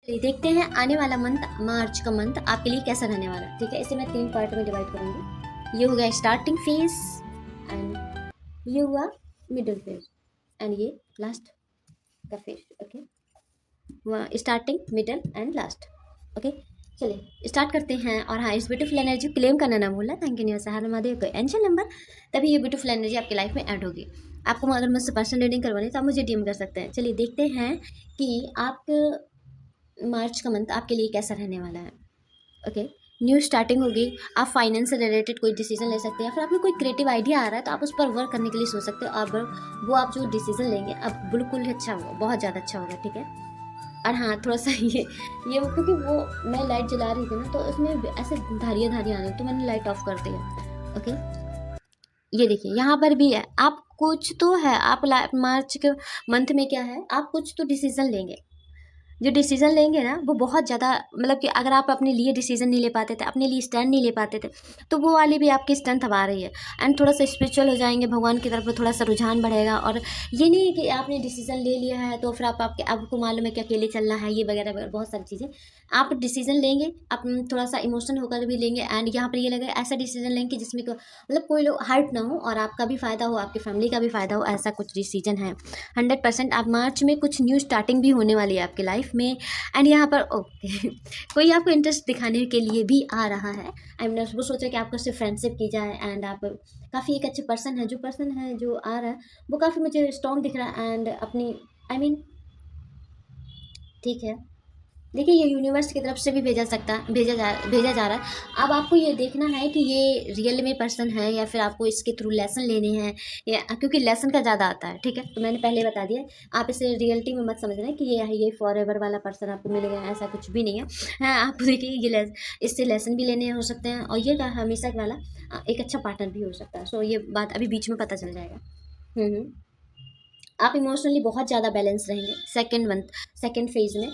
चलिए देखते हैं आने वाला मंथ, मार्च का मंथ आपके लिए कैसा रहने वाला है। ठीक है, इसे मैं 3 पार्ट में डिवाइड करूँगी। ये हो गया स्टार्टिंग फेज, एंड ये हुआ मिडिल फेज, एंड ये लास्ट का फेज। ओके, हुआ starting, middle and last. Okay, चलिए स्टार्ट करते हैं। और हाँ, इस ब्यूटीफुल एनर्जी क्लेम करना ना भूलना। थैंक यू न्यूज़ हर महादेव का एंजल नंबर, तभी ये ब्यूटीफुल एनर्जी आपकी लाइफ में ऐड होगी। आपको अगर मुझसे पर्सनल रीडिंग करवानी है तो आप मुझे डीएम कर सकते हैं। चलिए देखते हैं कि आप मार्च का मंथ आपके लिए कैसा रहने वाला है। ओके, न्यू स्टार्टिंग होगी। आप फाइनेंस से रिलेटेड कोई डिसीजन ले सकते हैं, फिर आपको कोई क्रिएटिव आइडिया आ रहा है तो आप उस पर वर्क करने के लिए सोच सकते हो। और वो आप जो डिसीजन लेंगे अब बिल्कुल ही अच्छा होगा, बहुत ज़्यादा अच्छा होगा। ठीक है, और हाँ थोड़ा सा ये क्योंकि वो मैं लाइट जला रही थी ना, तो उसमें ऐसे धारियाँ धारियाँ आ रही, तो मैंने लाइट ऑफ कर दिया। ओके, ये देखिए यहाँ पर भी है। आप कुछ तो है, आप मार्च के मंथ में क्या है, आप कुछ तो डिसीजन लेंगे। जो डिसीजन लेंगे ना वो बहुत ज़्यादा, मतलब कि अगर आप अपने लिए डिसीजन नहीं ले पाते थे, अपने लिए स्टैंड नहीं ले पाते थे, तो वो वाली भी आपकी स्ट्रेंथ अब आ रही है। एंड थोड़ा सा स्पिरिचुअल हो जाएंगे, भगवान की तरफ थोड़ा सा रुझान बढ़ेगा। और ये नहीं है कि आपने डिसीजन ले लिया है तो फिर आपको मालूम है कि अकेले चलना है, ये वगैरह वगैरह बहुत सारी चीज़ें। आप डिसीजन लेंगे, आप थोड़ा सा इमोशनल होकर भी लेंगे। एंड यहाँ पर ये लगे ऐसा डिसीजन लेंगे जिसमें मतलब कोई लोग हर्ट ना हो और आपका भी फ़ायदा हो, आपकी फैमिली का भी फ़ायदा हो, ऐसा कुछ डिसीजन है। 100% आप मार्च में कुछ न्यू स्टार्टिंग भी होने वाली है आपकी लाइफ में। एंड यहाँ पर ओके कोई आपको इंटरेस्ट दिखाने के लिए भी आ रहा है। आई मीन वो सोचा कि आपको सिर्फ फ्रेंडशिप की जाए, एंड आप काफ़ी एक अच्छे पर्सन है। जो आ रहा है वो काफ़ी मुझे स्ट्रॉन्ग दिख रहा है, एंड अपनी आई मीन ठीक है। देखिए ये यूनिवर्स की तरफ से भी भेजा जा रहा है। अब आपको ये देखना है कि ये रियल में पर्सन है या फिर आपको इसके थ्रू लेसन लेने हैं, या क्योंकि लेसन का ज़्यादा आता है। ठीक है, तो मैंने पहले बता दिया, आप इसे रियलिटी में मत समझना कि ये फॉर एवर वाला पर्सन आपको मिलेगा, ऐसा कुछ भी नहीं है। हाँ, आप देखिए इससे लेसन भी लेने हो सकते हैं, और ये हमेशा वाला एक अच्छा पार्टनर भी हो सकता है। सो ये बात अभी बीच में पता चल जाएगा। आप इमोशनली बहुत ज़्यादा बैलेंस रहेंगे सेकेंड फेज में।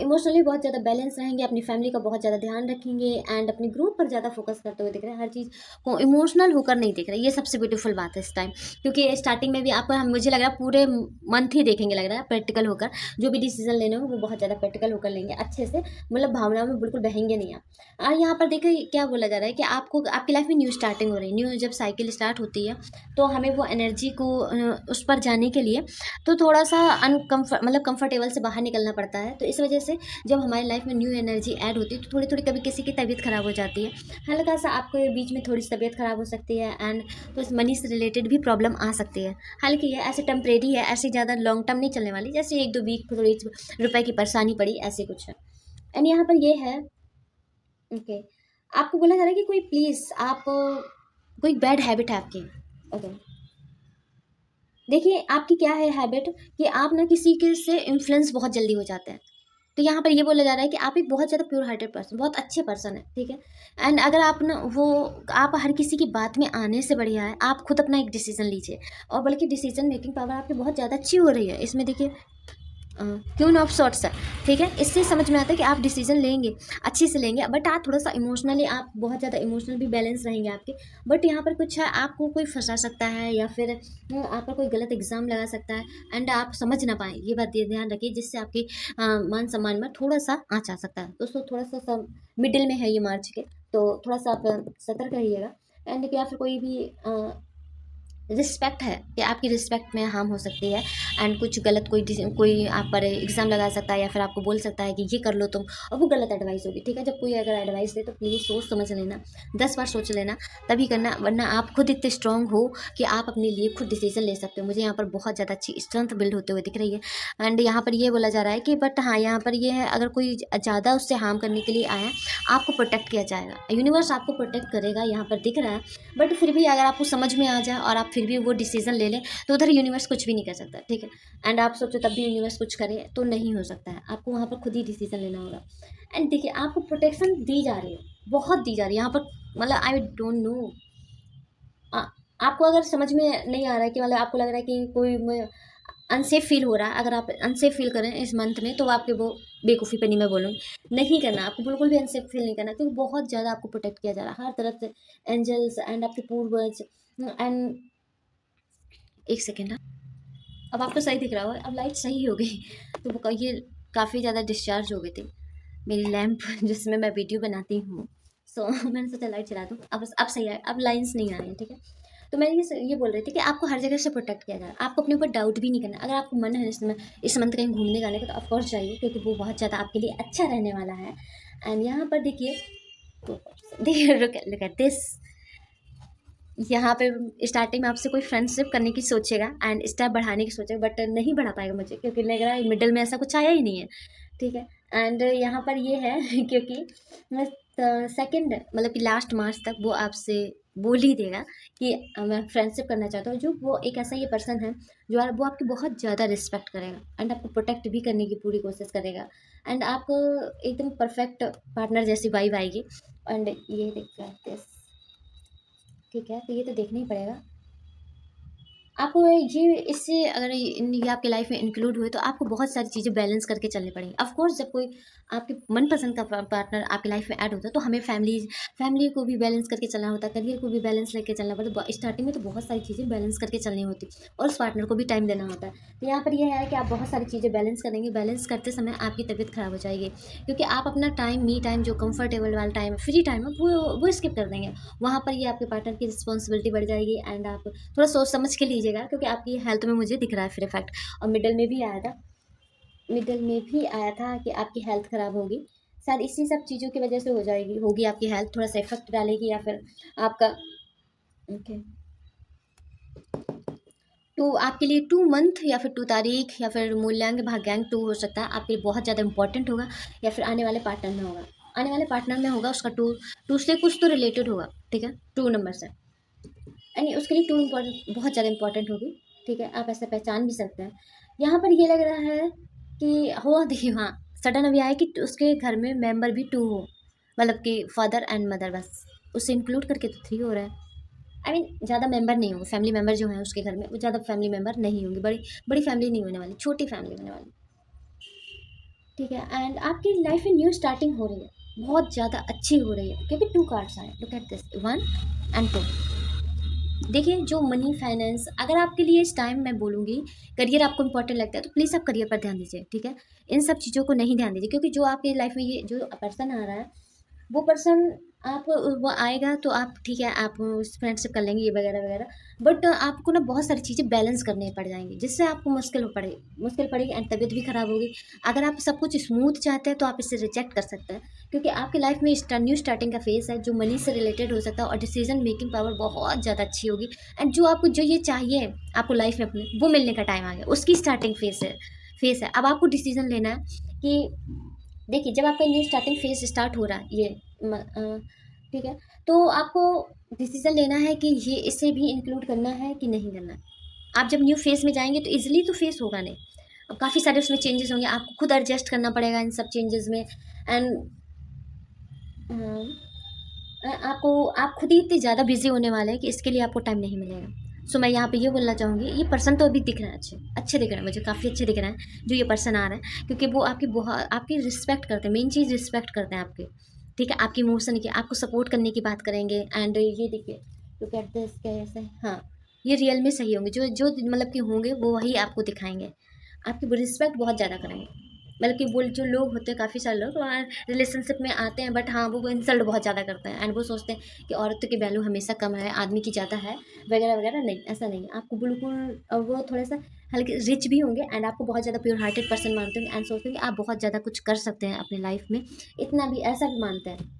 इमोशनली बहुत ज़्यादा बैलेंस रहेंगे, अपनी फैमिली का बहुत ज़्यादा ध्यान रखेंगे, एंड अपनी ग्रोथ पर ज़्यादा फोकस करते हुए दिख रहे हैं। हर चीज़ को इमोशनल होकर नहीं देख रहे, ये सबसे ब्यूटीफुल बात है इस टाइम। क्योंकि स्टार्टिंग में भी आपको मुझे लग रहा है पूरे मंथ ही देखेंगे, लग रहा है प्रैक्टिकल होकर। जो भी डिसीजन लेने हो वो बहुत ज़्यादा प्रैक्टिकल होकर लेंगे, अच्छे से, मतलब भावनाओं में बिल्कुल बहेंगे नहीं आप। और यहाँ पर देखिए क्या बोला जा रहा है कि आपको आपकी लाइफ में न्यू स्टार्टिंग हो रही है। न्यू जब साइकिल स्टार्ट होती है तो हमें वो एनर्जी को उस पर जाने के लिए तो थोड़ा सा मतलब कंफर्टेबल से बाहर निकलना पड़ता है। तो इस वजह से जब हमारी लाइफ में न्यू एनर्जी ऐड होती है तो थोड़ी थोड़ी कभी किसी की तबीयत ख़राब हो जाती है, हल्का सा आपके बीच में थोड़ी सी तबीयत ख़राब हो सकती है। एंड तो इस मनी से रिलेटेड भी प्रॉब्लम आ सकती है। हालांकि ये ऐसे टेम्परेरी है, ऐसे ज़्यादा लॉन्ग टर्म नहीं चलने वाली, जैसे 1-2 वीक थोड़ी रुपए की परेशानी पड़ी, ऐसे कुछ है। एंड यहाँ पर ये है ओके, आपको बोला जा रहा है कि कोई प्लीज़ आप कोई बैड हैबिट है आपकी। ओके, देखिए आपकी क्या है हैबिट कि आप ना किसी के से इन्फ्लुएंस बहुत जल्दी हो जाते हैं। तो यहाँ पर ये बोला जा रहा है कि आप एक बहुत ज़्यादा प्योर हार्टेड पर्सन, बहुत अच्छे पर्सन है। ठीक है, एंड अगर आप ना वो आप हर किसी की बात में आने से बढ़िया है आप खुद अपना एक डिसीजन लीजिए। और बल्कि डिसीजन मेकिंग पावर आपकी बहुत ज़्यादा अच्छी हो रही है। इसमें देखिए क्यों ऑफ सॉर्ट्स है। ठीक है, इससे समझ में आता है कि आप डिसीजन लेंगे, अच्छे से लेंगे, बट आप थोड़ा सा इमोशनली, आप बहुत ज़्यादा इमोशनल भी बैलेंस रहेंगे आपके। बट यहाँ पर कुछ है, आपको कोई फंसा सकता है या फिर आप पर कोई गलत एग्जाम लगा सकता है, एंड आप समझ ना पाए। ये बात ध्यान रखिए, जिससे आपके मान सम्मान में थोड़ा सा आँच आ सकता है। दोस्तों थोड़ा सा मिडिल में है ये मार्च के, तो थोड़ा सा आप सतर्क रहिएगा। एंड या फिर कोई भी रिस्पेक्ट है कि आपकी रिस्पेक्ट में हार्म हो सकती है। एंड कुछ गलत कोई आप पर एग्ज़ाम लगा सकता है या फिर आपको बोल सकता है कि ये कर लो तुम, और वो गलत एडवाइस होगी। ठीक है, जब कोई अगर एडवाइस दे तो प्लीज़ सोच समझ लेना, 10 बार सोच लेना, तभी करना। वरना आप खुद इतने स्ट्रांग हो कि आप अपने लिए खुद डिसीजन ले सकते हो। मुझे यहाँ पर बहुत ज़्यादा अच्छी स्ट्रेंथ बिल्ड होते हुए दिख रही है। एंड यहाँ पर ये बोला जा रहा है कि बट हाँ, यहाँ पर ये है, अगर कोई ज़्यादा उससे हार्म करने के लिए आया, आपको प्रोटेक्ट किया जाएगा, यूनिवर्स आपको प्रोटेक्ट करेगा, यहाँ पर दिख रहा है। बट फिर भी अगर आपको समझ में आ जाए और आप फिर भी वो डिसीजन ले लें तो उधर यूनिवर्स कुछ भी नहीं कर सकता। ठीक है, एंड आप सोचो तब भी यूनिवर्स कुछ करे तो नहीं हो सकता है। आपको वहाँ पर खुद ही डिसीजन लेना होगा। एंड देखिए आपको प्रोटेक्शन दी जा रही है, बहुत दी जा रही है यहाँ पर। मतलब आई डोंट नो, आपको अगर समझ में नहीं आ रहा है कि मतलब आपको लग रहा है कि कोई अनसेफ फील हो रहा है, अगर आप अनसेफ फील करें इस मंथ में तो आपके वो बेवकूफ़ी पे नहीं मैं बोलूँगी, नहीं करना। आपको बिल्कुल भी अनसेफ फील नहीं करना, क्योंकि बहुत ज़्यादा आपको प्रोटेक्ट किया जा रहा है हर तरफ से, एंजल्स एंड आपके पूर्वज। एंड एक सेकेंड, अब आपको सही दिख रहा होगा, अब लाइट सही हो गई तो वो ये काफ़ी ज़्यादा डिस्चार्ज हो गई थी मेरी लैंप जिसमें मैं वीडियो बनाती हूँ। सो मैंने सोचा लाइट चला दूँ। अब सही है, अब लाइन्स नहीं आ रही हैं, ठीक है। तो मैं ये बोल रही थी कि आपको हर जगह से प्रोटेक्ट किया जाए, आपको अपने ऊपर डाउट भी नहीं करना। अगर आपको मन है इस मंथ कहीं घूमने जाने का तो ऑफकोर्स जाइए, क्योंकि वो बहुत ज़्यादा आपके लिए अच्छा रहने वाला है। एंड यहाँ पर देखिए लुक एट दिस, यहाँ पे स्टार्टिंग में आपसे कोई फ्रेंडशिप करने की सोचेगा एंड स्टेप बढ़ाने की सोचेगा, बट नहीं बढ़ा पाएगा मुझे, क्योंकि लग रहा है मिडिल में ऐसा कुछ आया ही नहीं है, ठीक है। एंड यहाँ पर ये है क्योंकि मैं सेकंड मतलब कि लास्ट मार्च तक वो आपसे बोल ही देगा कि मैं फ्रेंडशिप करना चाहता हूँ। जो वो एक ऐसा ये पर्सन है जो वो आपकी बहुत ज़्यादा रिस्पेक्ट करेगा एंड आपको प्रोटेक्ट भी करने की पूरी कोशिश करेगा। एंड आपको एकदम परफेक्ट पार्टनर जैसी वाइब आएगी। एंड ये देखते हैं, ठीक है, तो ये तो देखना ही पड़ेगा आपको। ये इससे अगर ये आपके लाइफ में इंक्लूड हुए तो आपको बहुत सारी चीज़ें बैलेंस करके चलनी पड़ेंगी। ऑफ कोर्स जब कोई आपके मनपसंद का पार्टनर आपकी लाइफ में ऐड होता है तो हमें फैमिली को भी बैलेंस करके चलना होता है, करियर को भी बैलेंस लेके चलना पड़ता है। स्टार्टिंग में तो बहुत सारी चीज़ें बैलेंस करके चलनी होती और उस पार्टनर को भी टाइम देना होता है। तो यहाँ पर यह है कि आप बहुत सारी चीज़ें बैलेंस करेंगे, बैलेंस करते समय आपकी तबीयत खराब हो जाएगी, क्योंकि आप अपना टाइम, मी टाइम, जो कंफर्टेबल वाला टाइम, फ्री टाइम है, वो स्किप कर देंगे। वहाँ पर ये आपके पार्टनर की रिस्पॉन्सिबिलिटी बढ़ जाएगी। एंड आप थोड़ा सोच समझ के लीजिएगा, क्योंकि आपकी हेल्थ में मुझे दिख रहा है फिर इफेक्ट। और मिडल में भी आया था कि आपकी हेल्थ ख़राब होगी, शायद इसी सब चीज़ों की वजह से होगी आपकी हेल्थ थोड़ा सा इफेक्ट डालेगी, या फिर आपका ओके टू आपके लिए 2 मंथ या फिर 2 तारीख या फिर मूल्यांक भाग्यांक 2 हो सकता है, आपके लिए बहुत ज़्यादा इंपॉर्टेंट होगा, या फिर आने वाले पार्टनर में होगा। आने वाले पार्टनर में होगा उसका 2 से कुछ तो रिलेटेड होगा, ठीक है, 2 नंबर से। यानी उसके लिए 2 इम्पॉर्टेंट, बहुत ज़्यादा इंपॉर्टेंट होगी, ठीक है। आप ऐसे पहचान भी सकते हैं। यहाँ पर ये लग रहा है कि हुआ देखिए, हाँ, सडन अभी आया कि उसके घर में मेंबर भी 2 हो, मतलब कि फादर एंड मदर, बस उससे इंक्लूड करके तो 3 हो रहा है। आई मीन ज़्यादा मेंबर नहीं होंगे, फैमिली मेंबर जो हैं उसके घर में वो ज़्यादा फैमिली मेंबर नहीं होंगे, बड़ी बड़ी फैमिली नहीं होने वाली, छोटी फैमिली होने वाली, ठीक है। एंड आपकी लाइफ में न्यू स्टार्टिंग हो रही है, बहुत ज़्यादा अच्छी हो रही है, क्योंकि 2 कार्ड्स आए। Look at this, 1 and 2। देखिए, जो मनी फाइनेंस, अगर आपके लिए इस टाइम मैं बोलूँगी करियर आपको इंपॉर्टेंट लगता है तो प्लीज़ आप करियर पर ध्यान दीजिए, ठीक है। इन सब चीज़ों को नहीं ध्यान दीजिए, क्योंकि जो आपकी लाइफ में ये जो पर्सन आ रहा है, वो पर्सन आप वो आएगा तो आप, ठीक है, आप फ्रेंडशिप कर लेंगे ये वगैरह वगैरह, बट आपको ना बहुत सारी चीज़ें बैलेंस करनी पड़ जाएंगी, जिससे आपको मुश्किल पड़ेगी एंड तबीयत भी खराब होगी। अगर आप सब कुछ स्मूथ चाहते हैं तो आप इसे रिजेक्ट कर सकते हैं, क्योंकि आपकी लाइफ में न्यू स्टार्टिंग का फेज़ है जो मनी से रिलेटेड हो सकता है, और डिसीजन मेकिंग पावर बहुत ज़्यादा अच्छी होगी। एंड जो ये चाहिए आपको लाइफ में अपने, वो मिलने का टाइम आ गया, उसकी स्टार्टिंग फेस है। अब आपको डिसीजन लेना है कि देखिए, जब आपका न्यू स्टार्टिंग फेज स्टार्ट हो रहा है ये ठीक है, तो आपको डिसीजन लेना है कि ये इसे भी इंक्लूड करना है कि नहीं करना है। आप जब न्यू फेज में जाएंगे तो इजीली तो फेस होगा नहीं, अब काफ़ी सारे उसमें चेंजेस होंगे, आपको खुद एडजस्ट करना पड़ेगा इन सब चेंजेस में। एंड आप खुद ही इतने ज़्यादा बिजी होने वाले हैं कि इसके लिए आपको टाइम नहीं मिलेगा। सो मैं यहाँ पे ये बोलना चाहूँगी, ये पर्सन तो अभी दिख रहे हैं, अच्छे दिख रहे हैं, मुझे काफ़ी अच्छे दिख रहे हैं जो ये पर्सन आ रहा है, क्योंकि वो आपकी रिस्पेक्ट करते हैं, मेन चीज़ रिस्पेक्ट करते हैं आपकी, ठीक है, आपकी इमोशन की, आपको सपोर्ट करने की बात करेंगे। एंड ये देखिए, लुक एट दिस, कैसे, हाँ, ये रियल में सही होंगे, जो जो मतलब कि होंगे वो वही आपको दिखाएंगे, आपकी रिस्पेक्ट बहुत ज़्यादा करेंगे। मतलब कि वो जो लोग होते हैं, काफ़ी सारे लोग रिलेशनशिप में आते हैं, बट हाँ, वो इंसल्ट बहुत ज़्यादा करते हैं, एंड वो सोचते हैं कि औरतों की वैल्यू हमेशा कम है, आदमी की ज़्यादा है, वगैरह वगैरह। नहीं, ऐसा नहीं है, आपको बिल्कुल वो थोड़ा सा हल्के रिच भी होंगे एंड आपको बहुत ज़्यादा प्योर हार्टेड पर्सन मानते हैं, एंड सोचते हैं कि आप बहुत ज़्यादा कुछ कर सकते हैं अपनी लाइफ में, इतना भी, ऐसा भी मानते हैं,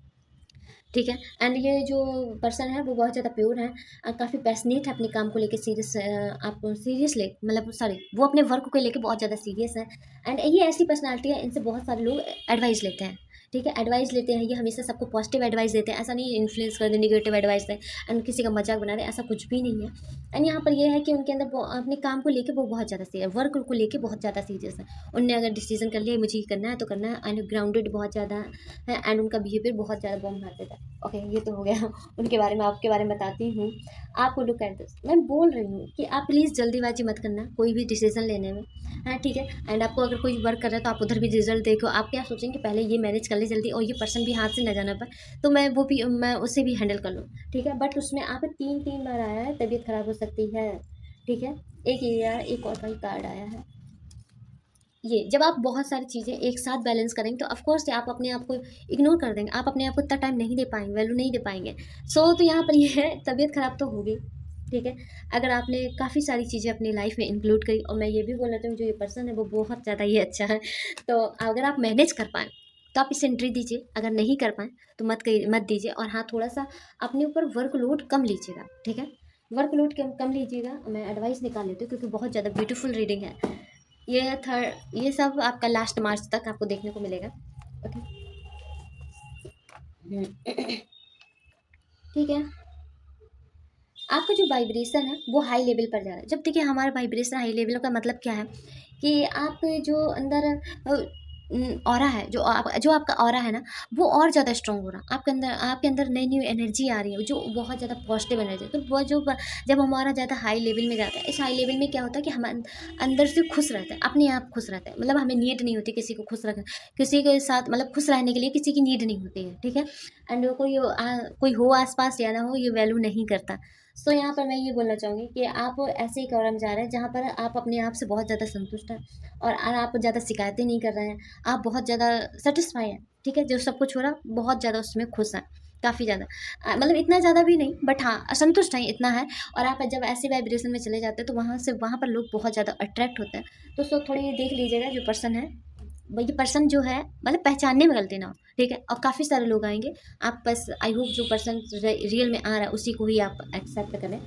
ठीक है। एंड ये जो पर्सन है वो बहुत ज़्यादा प्योर है, काफ़ी पैशनेट है अपने काम को लेके, सीरियस, आप सीरियसली, मतलब सॉरी, वो अपने वर्क को लेके बहुत ज़्यादा सीरियस है। एंड ये ऐसी पर्सनालिटी है, इनसे बहुत सारे लोग एडवाइस लेते हैं, ठीक है, एडवाइस लेते हैं, ये हमेशा सबको पॉजिटिव एडवाइस देते हैं, ऐसा नहीं इन्फ्लुएंस कर दे, निगेटिव एडवाइस दें एंड किसी का मजाक बना रहे, ऐसा कुछ भी नहीं है। एंड यहाँ पर ये है कि उनके अंदर अपने काम को लेके वो बहुत ज़्यादा सीरियस, वर्क को लेके बहुत ज़्यादा सीरियस है। उनने अगर डिसीजन कर लिया मुझे ये करना है तो करना है, एंड ग्राउंडेड बहुत ज़्यादा है, एंड उनका बिहेवियर बहुत ज़्यादा बॉम्ब मार देता है। ओके, ये तो हो गया उनके बारे में। आपके बारे में बताती हूँ, आपको लुक एट दिस, मैं बोल रही हूँ कि आप प्लीज़ जल्दीबाजी मत करना कोई भी डिसीजन लेने में, हाँ, ठीक है। एंड आपको अगर कोई वर्क कर रहा है तो आप उधर भी रिजल्ट देखो, आप क्या सोचेंगे पहले ये मैनेज कर ले जल्दी, और ये पर्सन भी हाथ से न जाना पाए तो मैं उसे भी हैंडल कर लूँ, ठीक है। बट उसमें आप 3 बार आया है, तबीयत खराब हो सकती है, ठीक है। एक ये यार, एक और का कार्ड आया है, ये जब आप बहुत सारी चीज़ें एक साथ बैलेंस करेंगे तो ऑफ कोर्स आप अपने आप को इग्नोर कर देंगे, आप अपने आप को इतना टाइम नहीं दे पाएंगे, वैल्यू नहीं दे पाएंगे। तो यहाँ पर ये है, तबीयत खराब तो होगी, ठीक है। अगर आपने काफ़ी सारी चीज़ें अपनी लाइफ में इंक्लूड करी, और मैं ये भी बोल रही हूँ जो ये पर्सन है वो बहुत ज़्यादा ही अच्छा है, तो अगर आप मैनेज कर पाएँ तो आप इसे एंट्री दीजिए, अगर नहीं कर पाएँ तो मत दीजिए। और हाँ, थोड़ा सा अपने ऊपर वर्कलोड कम लीजिएगा, ठीक है। वर्कलोड कम लीजिएगा, मैं एडवाइस निकाल लेती हूँ क्योंकि बहुत ज़्यादा ब्यूटीफुल रीडिंग है ये सब आपका लास्ट मार्च तक आपको देखने को मिलेगा, ओके। ठीक है, आपका जो वाइब्रेशन है वो हाई लेवल पर जा रहा है। जब देखिए हमारा वाइब्रेशन हाई लेवल का मतलब क्या है कि आप जो अंदर ऑरा है, जो आपका ऑरा है ना, वो और ज़्यादा स्ट्रॉन्ग हो रहा है। आपके अंदर नई नई एनर्जी आ रही है, जो बहुत ज़्यादा पॉजिटिव एनर्जी है। तो वो जब हमारा ज़्यादा हाई लेवल में जाता है, इस हाई लेवल में क्या होता है कि हम अंदर से खुश रहते हैं, अपने आप खुश रहते हैं। मतलब हमें नीड नहीं होती किसी को खुश रखना, किसी के साथ मतलब खुश रहने के लिए किसी की नीड नहीं होती है, ठीक है। एंड कोई हो आसपास या ना हो, ये वैल्यू नहीं करता। सो यहाँ पर मैं ये बोलना चाहूँगी कि आप ऐसे एक ऑरा में जा रहे हैं जहाँ पर आप अपने आप से बहुत ज़्यादा संतुष्ट हैं, और आप ज़्यादा शिकायतें नहीं कर रहे हैं, आप बहुत ज़्यादा सेटिस्फाई हैं, ठीक है। जो सब कुछ हो रहा बहुत ज़्यादा उसमें खुश हैं, काफ़ी ज़्यादा, मतलब इतना ज़्यादा भी नहीं, बट हाँ असंतुष्ट हैं, इतना है। और आप जब ऐसे वाइब्रेशन में चले जाते हैं तो वहाँ पर लोग बहुत ज़्यादा अट्रैक्ट होते हैं। तो उसको थोड़ी ये देख लीजिएगा जो पर्सन है, ये पर्सन जो है मतलब पहचानने में गलती ना हो, ठीक है। और काफ़ी सारे लोग आएंगे, आप बस आई होप जो पर्सन रियल में आ रहा है उसी को ही आप एक्सेप्ट करें,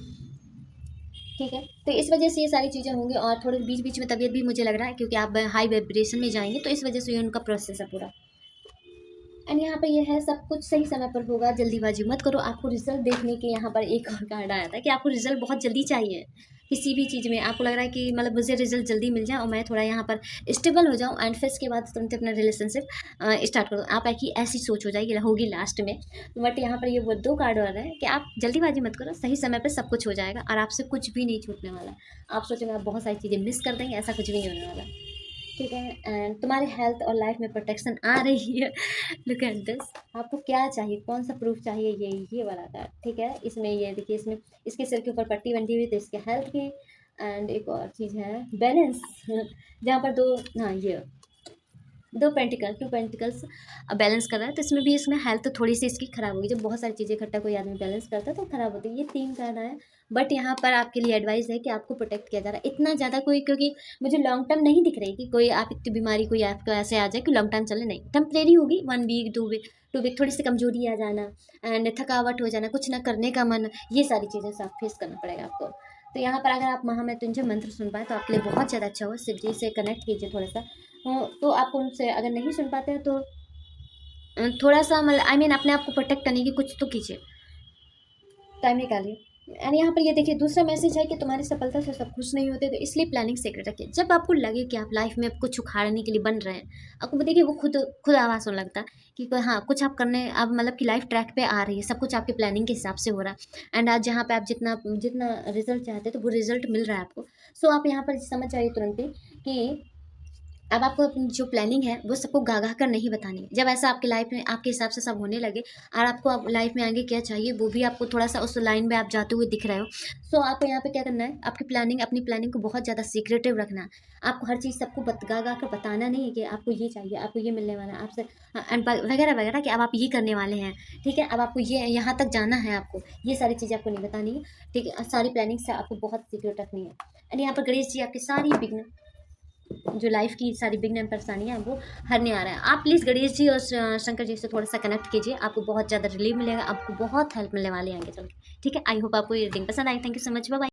ठीक है। तो इस वजह से ये सारी चीज़ें होंगी, और थोड़े बीच बीच में तबीयत भी मुझे लग रहा है क्योंकि आप हाई वाइब्रेशन में जाएंगे, तो इस वजह से ये उनका प्रोसेस है पूरा। एंड यहाँ पे ये है सब कुछ सही समय पर होगा, जल्दीबाजी मत करो। आपको रिजल्ट देखने के यहाँ पर एक और कार्ड आया था कि आपको रिजल्ट बहुत जल्दी चाहिए किसी भी चीज़ में। आपको लग रहा है कि मतलब मुझे रिजल्ट जल्दी मिल जाए और मैं थोड़ा यहाँ पर स्टेबल हो जाऊँ, एंड फिर इसके बाद तुरंत अपना रिलेशनशिप स्टार्ट करो। आप की ऐसी सोच हो जाएगी, होगी लास्ट में। बट यहाँ पर ये वो 2 कार्ड हो रहे हैं कि आप जल्दीबाजी मत करो, सही समय पर सब कुछ हो जाएगा और आपसे कुछ भी नहीं छूटने वाला। आप सोचेंगे आप बहुत सारी चीज़ें मिस कर देंगे, ऐसा कुछ भी नहीं होने वाला, ठीक है। एंड तुम्हारे हेल्थ और लाइफ में प्रोटेक्शन आ रही है। लुक एट दिस, आपको क्या चाहिए, कौन सा प्रूफ चाहिए, ये वाला कार्ड, ठीक है। इसमें ये देखिए, इसमें इसके सिर के ऊपर पट्टी बंधी हुई, तो इसके हेल्थ की। एंड एक और चीज़ है बैलेंस, जहाँ पर दो, हाँ ये 2 पेंटिकल्स बैलेंस कर रहा है। तो इसमें हेल्थ थोड़ी सी इसकी खराब होगी। जब बहुत सारी चीज़ें इकट्ठा कोई आदमी बैलेंस करता है तो खराब होती है। ये 3 कार्ड आए, बट यहाँ पर आपके लिए एडवाइस है कि आपको प्रोटेक्ट किया जा रहा है। इतना ज़्यादा कोई, क्योंकि मुझे लॉन्ग टर्म नहीं दिख रही कि कोई आप इतनी बीमारी कोई आपको ऐसे आ जाए कि लॉन्ग टर्म चले, नहीं, टेम्परेरी होगी, 1 वीक 2 वीक थोड़ी सी कमजोरी आ जाना एंड थकावट हो जाना, कुछ ना करने का मन, ये सारी चीज़ें से आप फेस करना पड़ेगा आपको। तो यहाँ पर अगर आप महामृत्युंजय मंत्र सुन पाए तो आपके लिए बहुत ज़्यादा अच्छा हो। शिव जी से कनेक्ट कीजिए थोड़ा सा, तो आप उनसे अगर नहीं सुन पाते हैं तो थोड़ा सा मतलब अपने आप को प्रोटेक्ट करने की कुछ तो कीजिए, टाइम निकालिए। एंड यहाँ पर ये देखिए दूसरा मैसेज है कि तुम्हारी सफलता से सब कुछ नहीं होते, तो इसलिए प्लानिंग सीक्रेट रखिए। जब आपको लगे कि आप लाइफ में कुछ उखाड़ने के लिए बन रहे हैं, आपको देखिए वो खुद आवाज़ होने लगता है कि हाँ कुछ आप करने, अब मतलब कि लाइफ ट्रैक पे आ रही है, सब कुछ आपकी प्लानिंग के हिसाब से हो रहा है। एंड आज जहाँ पे आप जितना जितना रिजल्ट चाहते हैं तो वो रिजल्ट मिल रहा है आपको। सो आप यहाँ पर समझ जाइए तुरंत ही कि अब आपको अपनी जो प्लानिंग है वो सबको गा कर नहीं बतानी है। जब ऐसा आपकी लाइफ में आपके हिसाब से सब होने लगे और आपको आप लाइफ में आगे क्या चाहिए वो भी आपको थोड़ा सा उस लाइन में आप जाते हुए दिख रहे हो, सो आपको यहाँ पे क्या करना है, अपनी प्लानिंग को बहुत ज़्यादा सीक्रेटिव रखना है। आपको हर चीज़ सबको गा कर बताना नहीं है कि आपको ये चाहिए, आपको ये मिलने वाला है आपसे, एंड वगैरह वगैरह, कि अब आप ये करने वाले हैं, ठीक है। अब आपको ये यहाँ तक जाना है, आपको ये सारी चीज़ें आपको नहीं बतानी है, ठीक है। सारी प्लानिंग से आपको बहुत सीक्रेट रखनी है। एंड यहाँ पर गणेश जी आपकी सारी विघ्न, जो लाइफ की सारी बिगनर परेशानियां हैं वो हरने आ रहा है। आप प्लीज़ गणेश जी और शंकर जी से थोड़ा सा कनेक्ट कीजिए, आपको बहुत ज़्यादा रिलीफ मिलेगा, आपको बहुत हेल्प मिलने वाली है आगे चल के, ठीक है। आई होप आपको ये रीडिंग पसंद आई। Thank you so much, bye bye.